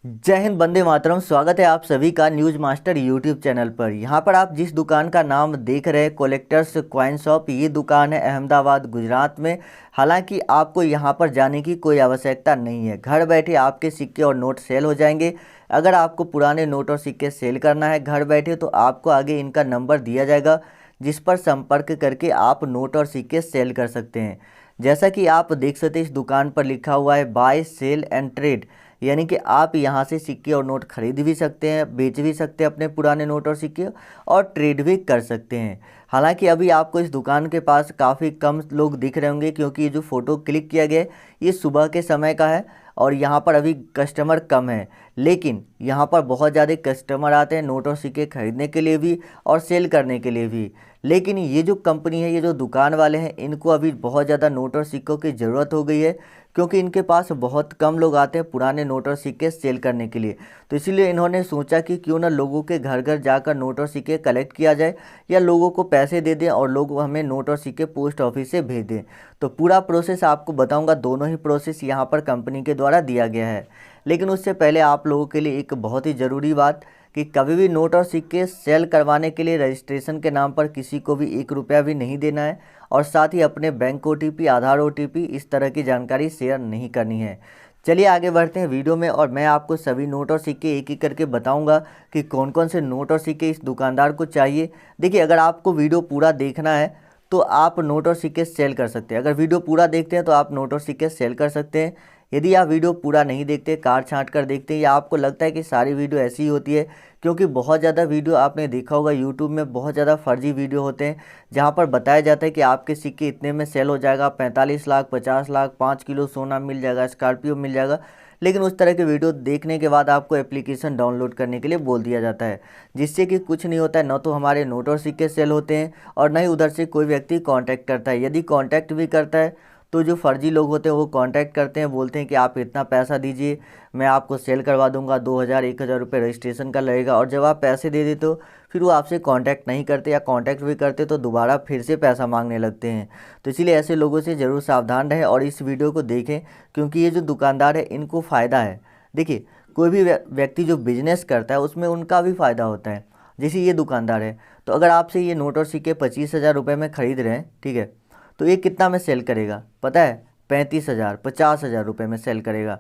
जय हिंद, वंदे मातरम। स्वागत है आप सभी का न्यूज मास्टर यूट्यूब चैनल पर। यहाँ पर आप जिस दुकान का नाम देख रहे हैं कलेक्टर्स कॉइन शॉप, ये दुकान है अहमदाबाद गुजरात में। हालांकि आपको यहाँ पर जाने की कोई आवश्यकता नहीं है, घर बैठे आपके सिक्के और नोट सेल हो जाएंगे। अगर आपको पुराने नोट और सिक्के सेल करना है घर बैठे तो आपको आगे इनका नंबर दिया जाएगा, जिस पर संपर्क करके आप नोट और सिक्के सेल कर सकते हैं। जैसा कि आप देख सकते हैं इस दुकान पर लिखा हुआ है बाय सेल एंड ट्रेड, यानी कि आप यहाँ से सिक्के और नोट खरीद भी सकते हैं, बेच भी सकते हैं अपने पुराने नोट और सिक्के, और ट्रेड भी कर सकते हैं। हालांकि अभी आपको इस दुकान के पास काफ़ी कम लोग दिख रहे होंगे, क्योंकि ये जो फ़ोटो क्लिक किया गया है ये सुबह के समय का है और यहाँ पर अभी कस्टमर कम है। लेकिन यहाँ पर बहुत ज़्यादा कस्टमर आते हैं नोट और सिक्के खरीदने के लिए भी और सेल करने के लिए भी। लेकिन ये जो कंपनी है, ये जो दुकान वाले हैं, इनको अभी बहुत ज़्यादा नोट और सिक्कों की ज़रूरत हो गई है, क्योंकि इनके पास बहुत कम लोग आते हैं पुराने नोट और सिक्के सेल करने के लिए। तो इसीलिए इन्होंने सोचा कि क्यों ना लोगों के घर घर जाकर नोट और सिक्के कलेक्ट किया जाए, या लोगों को पैसे दे दें और लोग हमें नोट और सिक्के पोस्ट ऑफिस से भेज दें। तो पूरा प्रोसेस आपको बताऊंगा, दोनों ही प्रोसेस यहाँ पर कंपनी के द्वारा दिया गया है। लेकिन उससे पहले आप लोगों के लिए एक बहुत ही ज़रूरी बात कि कभी भी नोट और सिक्के सेल करवाने के लिए रजिस्ट्रेशन के नाम पर किसी को भी 1 रुपया भी नहीं देना है, और साथ ही अपने बैंक OTP, आधार OTP, इस तरह की जानकारी शेयर नहीं करनी है। चलिए आगे बढ़ते हैं वीडियो में, और मैं आपको सभी नोट और सिक्के एक एक करके बताऊंगा कि कौन कौन से नोट और सिक्के इस दुकानदार को चाहिए। देखिए, अगर आपको वीडियो पूरा देखना है तो आप नोट और सिक्के सेल कर सकते हैं। अगर वीडियो पूरा देखते हैं तो आप नोट और सिक्के सेल कर सकते हैं। यदि आप वीडियो पूरा नहीं देखते, काट छाँट कर देखते हैं, या आपको लगता है कि सारी वीडियो ऐसी ही होती है, क्योंकि बहुत ज़्यादा वीडियो आपने देखा होगा यूट्यूब में, बहुत ज़्यादा फर्जी वीडियो होते हैं जहां पर बताया जाता है कि आपके सिक्के इतने में सेल हो जाएगा, 45 लाख, 50 लाख, 5 किलो सोना मिल जाएगा, स्कॉर्पियो मिल जाएगा। लेकिन उस तरह के वीडियो देखने के बाद आपको एप्लीकेशन डाउनलोड करने के लिए बोल दिया जाता है, जिससे कि कुछ नहीं होता है। न तो हमारे नोट और सिक्के सेल होते हैं और न ही उधर से कोई व्यक्ति कांटेक्ट करता है। यदि कांटेक्ट भी करता है तो जो फर्जी लोग होते हैं वो कांटेक्ट करते हैं, बोलते हैं कि आप इतना पैसा दीजिए, मैं आपको सेल करवा दूंगा, 2000-1000 रुपये रजिस्ट्रेशन का लगेगा। और जब आप पैसे दे देते हो फिर वो आपसे कांटेक्ट नहीं करते, या कांटेक्ट भी करते तो दोबारा फिर से पैसा मांगने लगते हैं। तो इसीलिए ऐसे लोगों से ज़रूर सावधान रहें और इस वीडियो को देखें, क्योंकि ये जो दुकानदार है इनको फ़ायदा है। देखिए, कोई भी व्यक्ति जो बिजनेस करता है उसमें उनका भी फ़ायदा होता है। जैसे ये दुकानदार है, तो अगर आपसे ये नोट और सिक्के 25,000 रुपये में ख़रीद रहे हैं, ठीक है, तो ये कितना में सेल करेगा पता है? 35,000, 50,000 रुपये में सेल करेगा।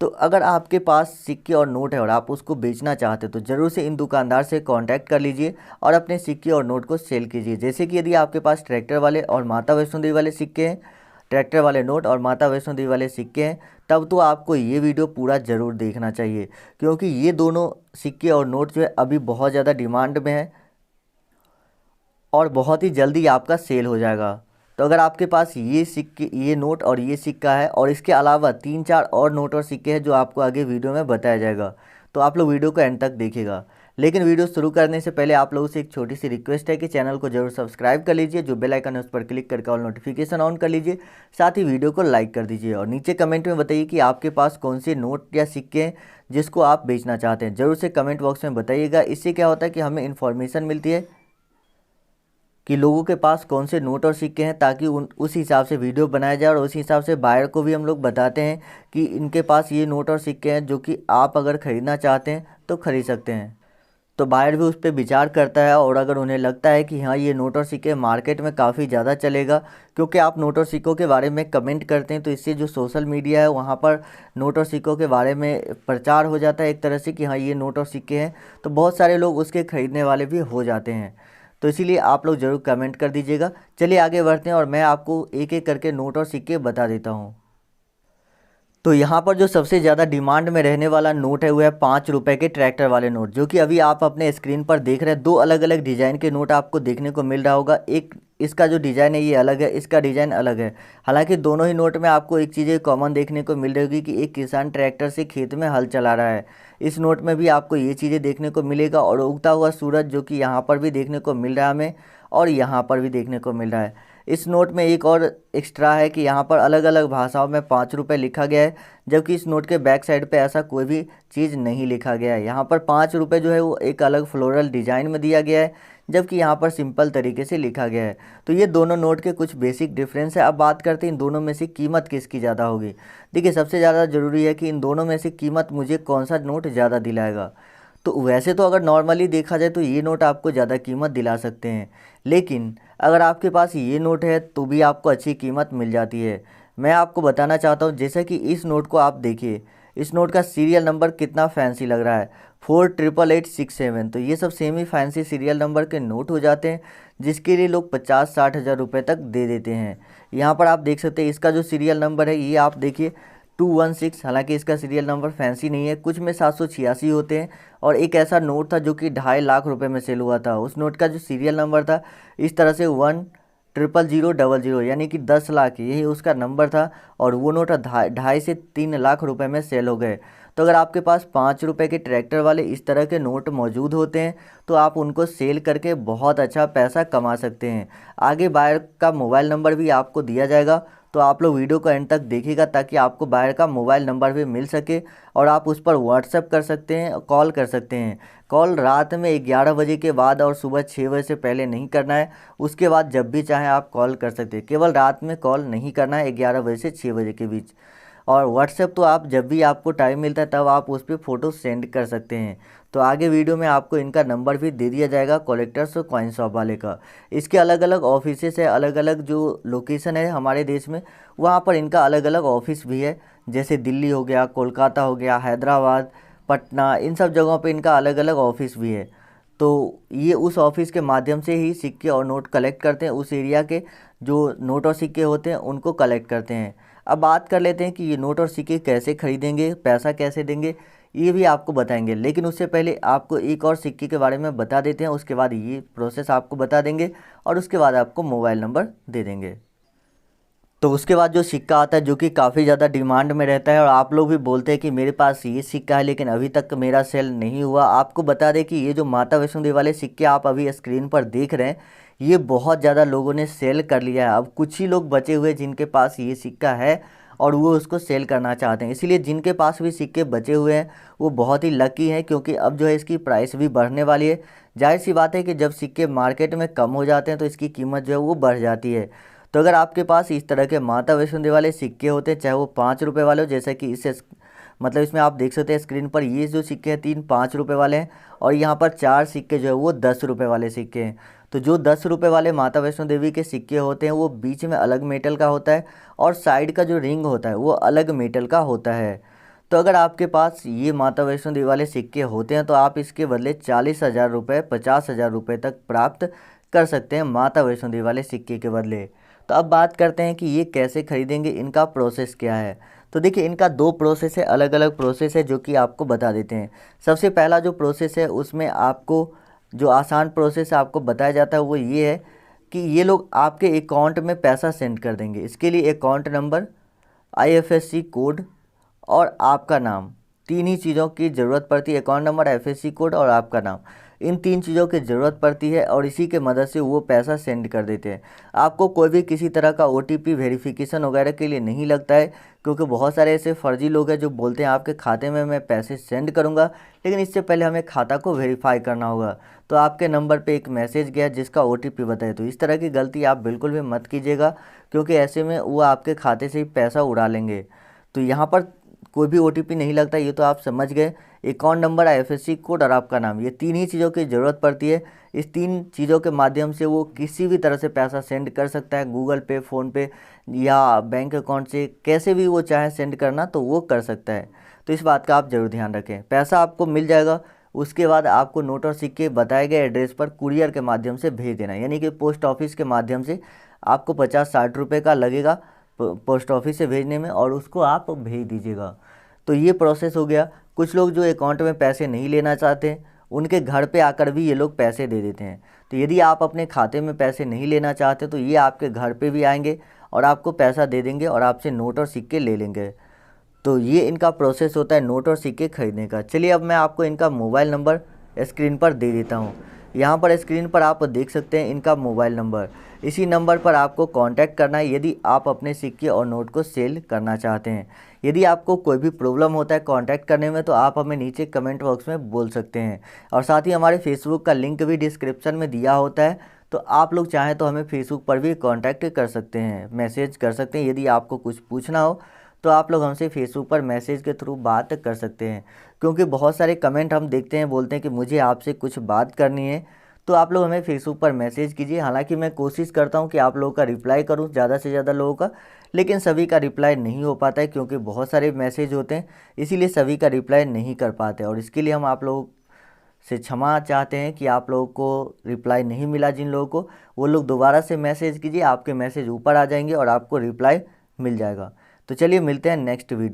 तो अगर आपके पास सिक्के और नोट है और आप उसको बेचना चाहते हो तो ज़रूर से इन दुकानदार से कांटेक्ट कर लीजिए और अपने सिक्के और नोट को सेल कीजिए। जैसे कि यदि आपके पास ट्रैक्टर वाले और माता वैष्णो देवी वाले सिक्के हैं, ट्रैक्टर वाले नोट और माता वैष्णो देवी वाले सिक्के हैं, तब तो आपको ये वीडियो पूरा ज़रूर देखना चाहिए, क्योंकि ये दोनों सिक्के और नोट जो है अभी बहुत ज़्यादा डिमांड में है और बहुत ही जल्दी आपका सेल हो जाएगा। तो अगर आपके पास ये सिक्के, ये नोट और ये सिक्का है, और इसके अलावा 3-4 और नोट और सिक्के हैं जो आपको आगे वीडियो में बताया जाएगा, तो आप लोग वीडियो को एंड तक देखिएगा। लेकिन वीडियो शुरू करने से पहले आप लोगों से एक छोटी सी रिक्वेस्ट है कि चैनल को जरूर सब्सक्राइब कर लीजिए, जो बेल आइकन है उस पर क्लिक करके ऑल नोटिफिकेशन ऑन कर लीजिए, साथ ही वीडियो को लाइक कर दीजिए, और नीचे कमेंट में बताइए कि आपके पास कौन से नोट या सिक्के हैं जिसको आप बेचना चाहते हैं। ज़रूर से कमेंट बॉक्स में बताइएगा। इससे क्या होता है कि हमें इन्फॉर्मेशन मिलती है कि लोगों के पास कौन से नोट और सिक्के हैं, ताकि उस हिसाब से वीडियो बनाया जाए, और उस हिसाब से बायर को भी हम लोग बताते हैं कि इनके पास ये नोट और सिक्के हैं, जो कि आप अगर ख़रीदना चाहते हैं तो ख़रीद सकते हैं। तो बायर भी उस पर विचार करता है, और अगर उन्हें लगता है कि हाँ ये नोट और सिक्के मार्केट में काफ़ी ज़्यादा चलेगा, क्योंकि आप नोट और सिक्कों के बारे में कमेंट करते हैं, तो इससे जो सोशल मीडिया है वहाँ पर नोट और सिक्कों के बारे में प्रचार हो जाता है एक तरह से कि हाँ ये नोट और सिक्के हैं, तो बहुत सारे लोग उसके ख़रीदने वाले भी हो जाते हैं। तो इसीलिए आप लोग ज़रूर कमेंट कर दीजिएगा। चलिए आगे बढ़ते हैं और मैं आपको एक एक करके नोट और सिक्के बता देता हूँ। तो यहाँ पर जो सबसे ज़्यादा डिमांड में रहने वाला नोट है वो है 5 रुपये के ट्रैक्टर वाले नोट, जो कि अभी आप अपने स्क्रीन पर देख रहे हैं। दो अलग अलग डिज़ाइन के नोट आपको देखने को मिल रहा होगा। एक इसका जो डिज़ाइन है ये अलग है, इसका डिज़ाइन अलग है। हालांकि दोनों ही नोट में आपको एक चीज़ें कॉमन देखने को मिल रही होगी कि एक किसान ट्रैक्टर से खेत में हल चला रहा है। इस नोट में भी आपको ये चीज़ें देखने को मिलेगा, और उगता हुआ सूरज जो कि यहाँ पर भी देखने को मिल रहा है हमें, और यहाँ पर भी देखने को मिल रहा है। इस नोट में एक और एक्स्ट्रा है कि यहाँ पर अलग अलग भाषाओं में 5 रुपये लिखा गया है, जबकि इस नोट के बैक साइड पे ऐसा कोई भी चीज़ नहीं लिखा गया है। यहाँ पर 5 रुपये जो है वो एक अलग फ्लोरल डिज़ाइन में दिया गया है, जबकि यहाँ पर सिंपल तरीके से लिखा गया है। तो ये दोनों नोट के कुछ बेसिक डिफरेंस है। अब बात करते हैं इन दोनों में से कीमत किसकी ज़्यादा होगी। देखिए, सबसे ज़्यादा ज़रूरी है कि इन दोनों में से कीमत मुझे कौन सा नोट ज़्यादा दिलाएगा। तो वैसे तो अगर नॉर्मली देखा जाए तो ये नोट आपको ज़्यादा कीमत दिला सकते हैं, लेकिन अगर आपके पास ये नोट है तो भी आपको अच्छी कीमत मिल जाती है। मैं आपको बताना चाहता हूँ, जैसे कि इस नोट को आप देखिए, इस नोट का सीरियल नंबर कितना फैंसी लग रहा है, 488867। तो ये सब सेमी फैंसी सीरियल नंबर के नोट हो जाते हैं, जिसके लिए लोग 50-60 हज़ार रुपये तक दे देते हैं। यहाँ पर आप देख सकते हैं इसका जो सीरियल नंबर है ये आप देखिए 216। हालांकि इसका सीरियल नंबर फैंसी नहीं है, कुछ में 786 होते हैं। और एक ऐसा नोट था जो कि 2.5 लाख रुपए में सेल हुआ था, उस नोट का जो सीरियल नंबर था इस तरह से 1000000, यानी कि 10 लाख यही उसका नंबर था, और वो नोट 2.5 से 3 लाख रुपए में सेल हो गए। तो अगर आपके पास 5 रुपये के ट्रैक्टर वाले इस तरह के नोट मौजूद होते हैं तो आप उनको सेल करके बहुत अच्छा पैसा कमा सकते हैं। आगे बायर का मोबाइल नंबर भी आपको दिया जाएगा, तो आप लोग वीडियो को एंड तक देखिएगा ताकि आपको बायर का मोबाइल नंबर भी मिल सके और आप उस पर व्हाट्सएप कर सकते हैं, कॉल कर सकते हैं। कॉल रात में 11 बजे के बाद और सुबह 6 बजे से पहले नहीं करना है, उसके बाद जब भी चाहें आप कॉल कर सकते हैं। केवल रात में कॉल नहीं करना है 11 बजे से 6 बजे के बीच। और व्हाट्सएप तो आप जब भी आपको टाइम मिलता है तब आप उस पर फ़ोटो सेंड कर सकते हैं। तो आगे वीडियो में आपको इनका नंबर भी दे दिया जाएगा कलेक्टर्स और कॉइन शॉप वाले का। इसके अलग अलग ऑफिसेस है, अलग अलग जो लोकेशन है हमारे देश में, वहाँ पर इनका अलग अलग ऑफिस भी है। जैसे दिल्ली हो गया, कोलकाता हो गया, हैदराबाद, पटना, इन सब जगहों पे इनका अलग अलग ऑफिस भी है। तो ये उस ऑफिस के माध्यम से ही सिक्के और नोट कलेक्ट करते हैं, उस एरिया के जो नोट और सिक्के होते हैं उनको कलेक्ट करते हैं। अब बात कर लेते हैं कि ये नोट और सिक्के कैसे खरीदेंगे, पैसा कैसे देंगे, ये भी आपको बताएंगे। लेकिन उससे पहले आपको एक और सिक्के के बारे में बता देते हैं, उसके बाद ये प्रोसेस आपको बता देंगे और उसके बाद आपको मोबाइल नंबर दे देंगे। तो उसके बाद जो सिक्का आता है जो कि काफ़ी ज़्यादा डिमांड में रहता है और आप लोग भी बोलते हैं कि मेरे पास ये सिक्का है लेकिन अभी तक मेरा सेल नहीं हुआ। आपको बता दें कि ये जो माता वैष्णो देवी वाले सिक्के आप अभी स्क्रीन पर देख रहे हैं, ये बहुत ज़्यादा लोगों ने सेल कर लिया है। अब कुछ ही लोग बचे हुए जिनके पास ये सिक्का है और वो उसको सेल करना चाहते हैं। इसीलिए जिनके पास भी सिक्के बचे हुए हैं वो बहुत ही लकी हैं, क्योंकि अब जो है इसकी प्राइस भी बढ़ने वाली है। जाहिर सी बात है कि जब सिक्के मार्केट में कम हो जाते हैं तो इसकी कीमत जो है वो बढ़ जाती है। तो अगर आपके पास इस तरह के माता वैष्णो देवी वाले सिक्के होते हैं, चाहे वो 5 रुपये वाले हो, जैसे कि इससे मतलब इसमें आप देख सकते हैं स्क्रीन पर ये जो सिक्के हैं 3 5 रुपये वाले हैं, और यहाँ पर 4 सिक्के जो है वो 10 रुपये वाले सिक्के हैं। तो जो 10 रुपये वाले माता वैष्णो देवी के सिक्के होते हैं वो बीच में अलग मेटल का होता है और साइड का जो रिंग होता है वो अलग मेटल का होता है। तो अगर आपके पास ये माता वैष्णो देवी वाले सिक्के होते हैं तो आप इसके बदले 40,000 रुपये 50,000 रुपये तक प्राप्त कर सकते हैं माता वैष्णो देवी वाले सिक्के के बदले। तो अब बात करते हैं कि ये कैसे खरीदेंगे, इनका प्रोसेस क्या है। तो देखिए, इनका 2 प्रोसेस है, अलग अलग प्रोसेस है जो कि आपको बता देते हैं। सबसे पहला जो प्रोसेस है उसमें आपको जो आसान प्रोसेस आपको बताया जाता है वो ये है कि ये लोग आपके अकाउंट में पैसा सेंड कर देंगे। इसके लिए अकाउंट नंबर, IFSC कोड और आपका नाम, 3 ही चीज़ों की ज़रूरत पड़ती है। अकाउंट नंबर, IFSC कोड और आपका नाम, इन 3 चीज़ों की ज़रूरत पड़ती है और इसी के मदद से वो पैसा सेंड कर देते हैं। आपको कोई भी किसी तरह का OTP वेरिफिकेशन वगैरह के लिए नहीं लगता है, क्योंकि बहुत सारे ऐसे फर्जी लोग हैं जो बोलते हैं आपके खाते में मैं पैसे सेंड करूंगा, लेकिन इससे पहले हमें खाता को वेरीफाई करना होगा। तो आपके नंबर पे एक मैसेज गया जिसका OTP बताए। तो इस तरह की गलती आप बिल्कुल भी मत कीजिएगा, क्योंकि ऐसे में वो आपके खाते से ही पैसा उड़ा लेंगे। तो यहाँ पर कोई भी OTP नहीं लगता, ये तो आप समझ गए। अकाउंट नंबर, IFSC कोड और आपका नाम, ये 3 ही चीज़ों की ज़रूरत पड़ती है। इस 3 चीज़ों के माध्यम से वो किसी भी तरह से पैसा सेंड कर सकता है, गूगल पे, फ़ोनपे या बैंक अकाउंट से, कैसे भी वो चाहे सेंड करना तो वो कर सकता है। तो इस बात का आप ज़रूर ध्यान रखें। पैसा आपको मिल जाएगा, उसके बाद आपको नोट और सिक्के बताए गए एड्रेस पर कुरियर के माध्यम से भेज देना, यानी कि पोस्ट ऑफिस के माध्यम से आपको 50-60 रुपये का लगेगा पोस्ट ऑफिस से भेजने में, और उसको आप भेज दीजिएगा। तो ये प्रोसेस हो गया। कुछ लोग जो अकाउंट में पैसे नहीं लेना चाहते, उनके घर पे आकर भी ये लोग पैसे दे देते हैं। तो यदि आप अपने खाते में पैसे नहीं लेना चाहते तो ये आपके घर पे भी आएंगे और आपको पैसा दे देंगे और आपसे नोट और सिक्के ले लेंगे। तो ये इनका प्रोसेस होता है नोट और सिक्के खरीदने का। चलिए अब मैं आपको इनका मोबाइल नंबर स्क्रीन पर दे देता हूँ। यहाँ पर स्क्रीन पर आप देख सकते हैं इनका मोबाइल नंबर। इसी नंबर पर आपको कांटेक्ट करना है यदि आप अपने सिक्के और नोट को सेल करना चाहते हैं। यदि आपको कोई भी प्रॉब्लम होता है कांटेक्ट करने में तो आप हमें नीचे कमेंट बॉक्स में बोल सकते हैं। और साथ ही हमारे फेसबुक का लिंक भी डिस्क्रिप्शन में दिया होता है, तो आप लोग चाहें तो हमें फेसबुक पर भी कांटेक्ट कर सकते हैं, मैसेज कर सकते हैं। यदि आपको कुछ पूछना हो तो आप लोग हमसे फेसबुक पर मैसेज के थ्रू बात कर सकते हैं, क्योंकि बहुत सारे कमेंट हम देखते हैं, बोलते हैं कि मुझे आपसे कुछ बात करनी है, तो आप लोग हमें फेसबुक पर मैसेज कीजिए। हालांकि मैं कोशिश करता हूं कि आप लोगों का रिप्लाई करूं ज़्यादा से ज़्यादा लोगों का, लेकिन सभी का रिप्लाई नहीं हो पाता है क्योंकि बहुत सारे मैसेज होते हैं, इसीलिए सभी का रिप्लाई नहीं कर पाते। और इसके लिए हम आप लोगों से क्षमा चाहते हैं कि आप लोगों को रिप्लाई नहीं मिला। जिन लोगों को, वो लोग दोबारा से मैसेज कीजिए, आपके मैसेज ऊपर आ जाएंगे और आपको रिप्लाई मिल जाएगा। तो चलिए मिलते हैं नेक्स्ट वीडियो।